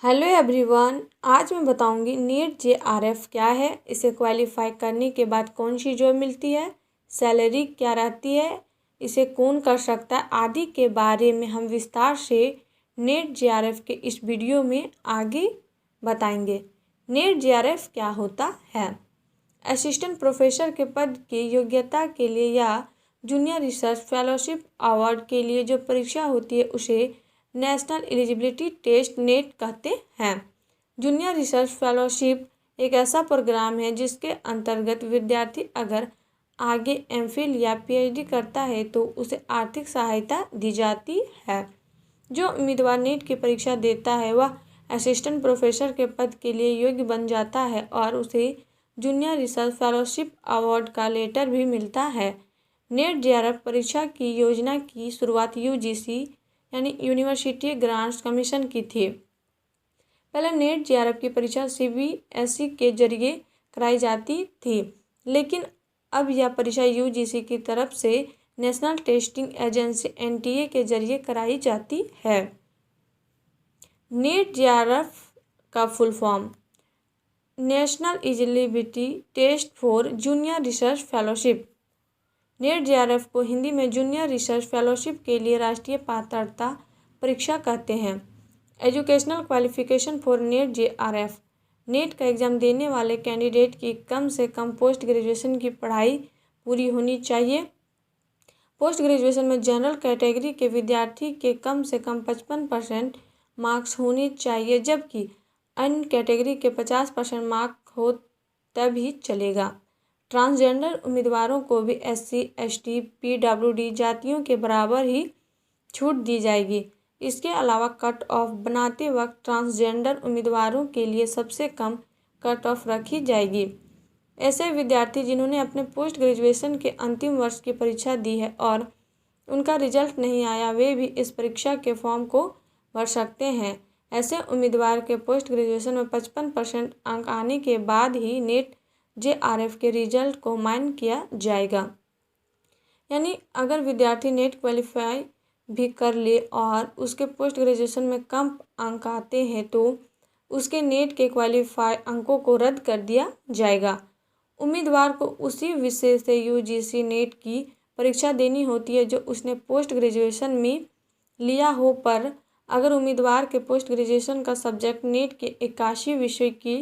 Hello everyone, आज मैं बताऊंगी नीट जेआरएफ क्या है, इसे क्वालिफाई करने के बाद कौन सी जॉब मिलती है, सैलरी क्या रहती है, इसे कौन कर सकता है आदि के बारे में हम विस्तार से नीट जेआरएफ के इस वीडियो में आगे बताएंगे। नीट जेआरएफ क्या होता है? असिस्टेंट प्रोफेसर के पद की योग्यता के लिए या जूनियर रिसर्च फेलोशिप अवार्ड के लिए जो परीक्षा होती है उसे नेशनल एलिजिबिलिटी टेस्ट नेट कहते हैं। जूनियर रिसर्च फेलोशिप एक ऐसा प्रोग्राम है जिसके अंतर्गत विद्यार्थी अगर आगे एमफिल या पीएचडी करता है तो उसे आर्थिक सहायता दी जाती है। जो उम्मीदवार नीट की परीक्षा देता है वह असिस्टेंट प्रोफेसर के पद के लिए योग्य बन जाता है और उसे जूनियर रिसर्च फेलोशिप अवार्ड का लेटर भी मिलता है। नीट जेआरएफ परीक्षा की योजना की शुरुआत यूजीसी यानी यूनिवर्सिटी ग्रांट्स कमीशन की थी। पहले नीट जेआरएफ की परीक्षा सीबीएसई के जरिए कराई जाती थी, लेकिन अब यह परीक्षा यूजीसी की तरफ से नेशनल टेस्टिंग एजेंसी एनटीए के जरिए कराई जाती है। नीट जेआरएफ का full form national eligibility test for junior research fellowship. NEET JRF को हिंदी में जूनियर रिसर्च फेलोशिप के लिए राष्ट्रीय पात्रता परीक्षा कहते हैं। Educational qualification for NEET JRF. NEET का एग्ज़ाम देने वाले कैंडिडेट की कम से कम पोस्ट ग्रेजुएशन की पढ़ाई पूरी होनी चाहिए। पोस्ट ग्रेजुएशन में जनरल कैटेगरी के विद्यार्थी के कम से कम 55% मार्क्स होने चाहिए, जबकि अन्य कैटेगरी के 50% मार्क हो तभी चलेगा। ट्रांसजेंडर उम्मीदवारों को भी एससी, एसटी, पीडब्ल्यूडी जातियों के बराबर ही छूट दी जाएगी। इसके अलावा कट ऑफ बनाते वक्त ट्रांसजेंडर उम्मीदवारों के लिए सबसे कम कट ऑफ रखी जाएगी। ऐसे विद्यार्थी जिन्होंने अपने पोस्ट ग्रेजुएशन के अंतिम वर्ष की परीक्षा दी है और उनका रिजल्ट नहीं आया, वे भी इस परीक्षा के फॉर्म को भर सकते हैं। ऐसे उम्मीदवार के पोस्ट ग्रेजुएशन में 55% अंक आने के बाद ही नीट जेआरएफ के रिजल्ट को मान्य किया जाएगा। यानी अगर विद्यार्थी नेट क्वालिफाई भी कर ले और उसके पोस्ट ग्रेजुएशन में कम अंक आते हैं तो उसके नेट के क्वालिफाई अंकों को रद्द कर दिया जाएगा। उम्मीदवार को उसी विषय से यूजीसी नेट की परीक्षा देनी होती है जो उसने पोस्ट ग्रेजुएशन में लिया हो, पर अगर उम्मीदवार के पोस्ट ग्रेजुएशन का सब्जेक्ट नेट के 81 विषय की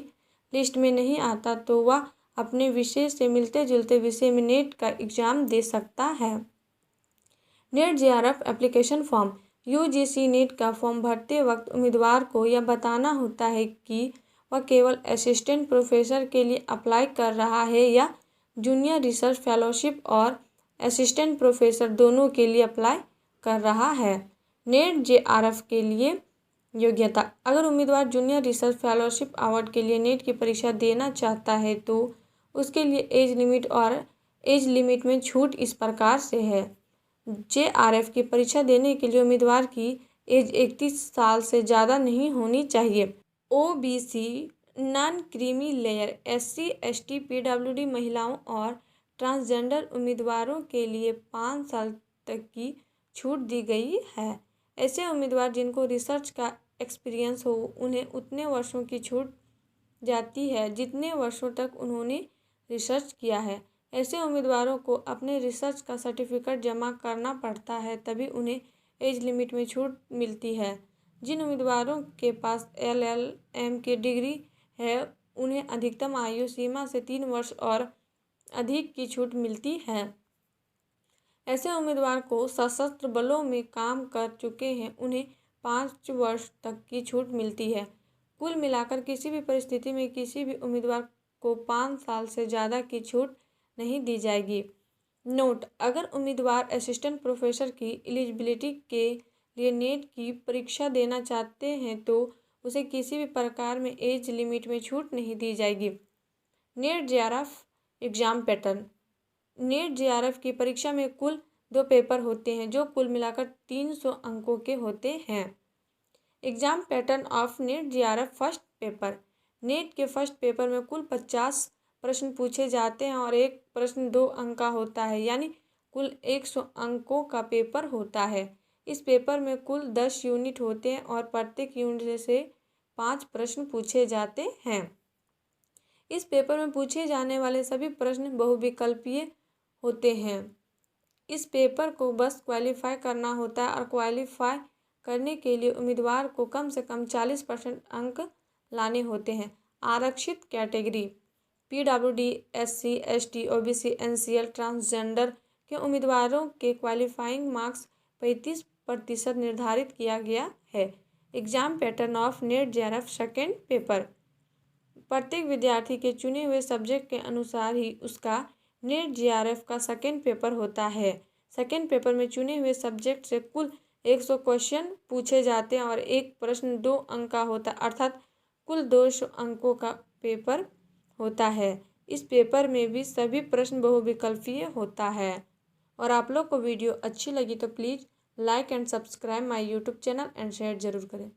लिस्ट में नहीं आता तो वह अपने विषय से मिलते जुलते विषय में नेट का एग्ज़ाम दे सकता है। NEET JRF application form. UGC NET का फॉर्म भरते वक्त उम्मीदवार को यह बताना होता है कि वह केवल असिस्टेंट प्रोफेसर के लिए अप्लाई कर रहा है या जूनियर रिसर्च फेलोशिप और असिस्टेंट प्रोफेसर दोनों के लिए अप्लाई कर रहा है। नीट जेआरएफ के लिए योग्यता। अगर उम्मीदवार जूनियर रिसर्च फेलोशिप अवार्ड के लिए नीट की परीक्षा देना चाहता है तो उसके लिए एज लिमिट और एज लिमिट में छूट इस प्रकार से है। जेआरएफ की परीक्षा देने के लिए उम्मीदवार की एज 31 साल से ज़्यादा नहीं होनी चाहिए। OBC, non creamy layer, SC, ST, PWD महिलाओं और ट्रांसजेंडर उम्मीदवारों के लिए 5 साल तक की छूट दी गई है। ऐसे उम्मीदवार जिनको रिसर्च का एक्सपीरियंस हो उन्हें उतने वर्षों की छूट जाती है जितने वर्षों तक उन्होंने रिसर्च किया है। ऐसे उम्मीदवारों को अपने रिसर्च का सर्टिफिकेट जमा करना पड़ता है, तभी उन्हें एज लिमिट में छूट मिलती है। जिन उम्मीदवारों के पास एलएलएम की डिग्री है उन्हें अधिकतम आयु सीमा से 3 वर्ष और अधिक की छूट मिलती है। ऐसे उम्मीदवार को सशस्त्र बलों में काम कर चुके हैं उन्हें 5 वर्ष तक की छूट मिलती है। कुल मिलाकर किसी भी परिस्थिति में किसी भी उम्मीदवार को 5 साल से ज़्यादा की छूट नहीं दी जाएगी। नोट: अगर उम्मीदवार असिस्टेंट प्रोफेसर की एलिजिबिलिटी के लिए नीट की परीक्षा देना चाहते हैं तो उसे किसी भी प्रकार में एज लिमिट में छूट नहीं दी जाएगी। NEET JRF exam pattern. NEET JRF की परीक्षा में कुल 2 पेपर होते हैं जो कुल मिलाकर 300 अंकों के होते हैं। Exam pattern of NEET JRF. First paper. NEET के फर्स्ट पेपर में कुल 50 प्रश्न पूछे जाते हैं और एक प्रश्न 2 अंक का होता है, यानी कुल 100 अंकों का पेपर होता है। इस पेपर में कुल 10 यूनिट होते हैं और प्रत्येक यूनिट से 5 प्रश्न पूछे जाते हैं। इस पेपर में पूछे जाने वाले सभी प्रश्न बहुविकल्पीय होते हैं। इस पेपर को बस क्वालिफाई करना होता है और क्वालिफाई करने के लिए उम्मीदवार को कम से कम 40% अंक लाने होते हैं। आरक्षित category PWD, SC, ST, OBC, NCL, transgender के उम्मीदवारों के क्वालिफाइंग मार्क्स 35% निर्धारित किया गया है। Exam pattern of net JRF second paper. प्रत्येक विद्यार्थी के चुने हुए सब्जेक्ट के अनुसार ही उसका नेट JRF का सेकेंड पेपर होता है। सेकेंड पेपर में चुने हुए सब्जेक्ट से कुल 100 क्वेश्चन पूछे जाते हैं और एक प्रश्न 2 अंक का होता है, अर्थात कुल 200 अंकों का पेपर होता है। इस पेपर में भी सभी प्रश्न बहुविकल्पीय होता है। और आप लोग को वीडियो अच्छी लगी तो please like and subscribe my YouTube channel and share जरूर करें।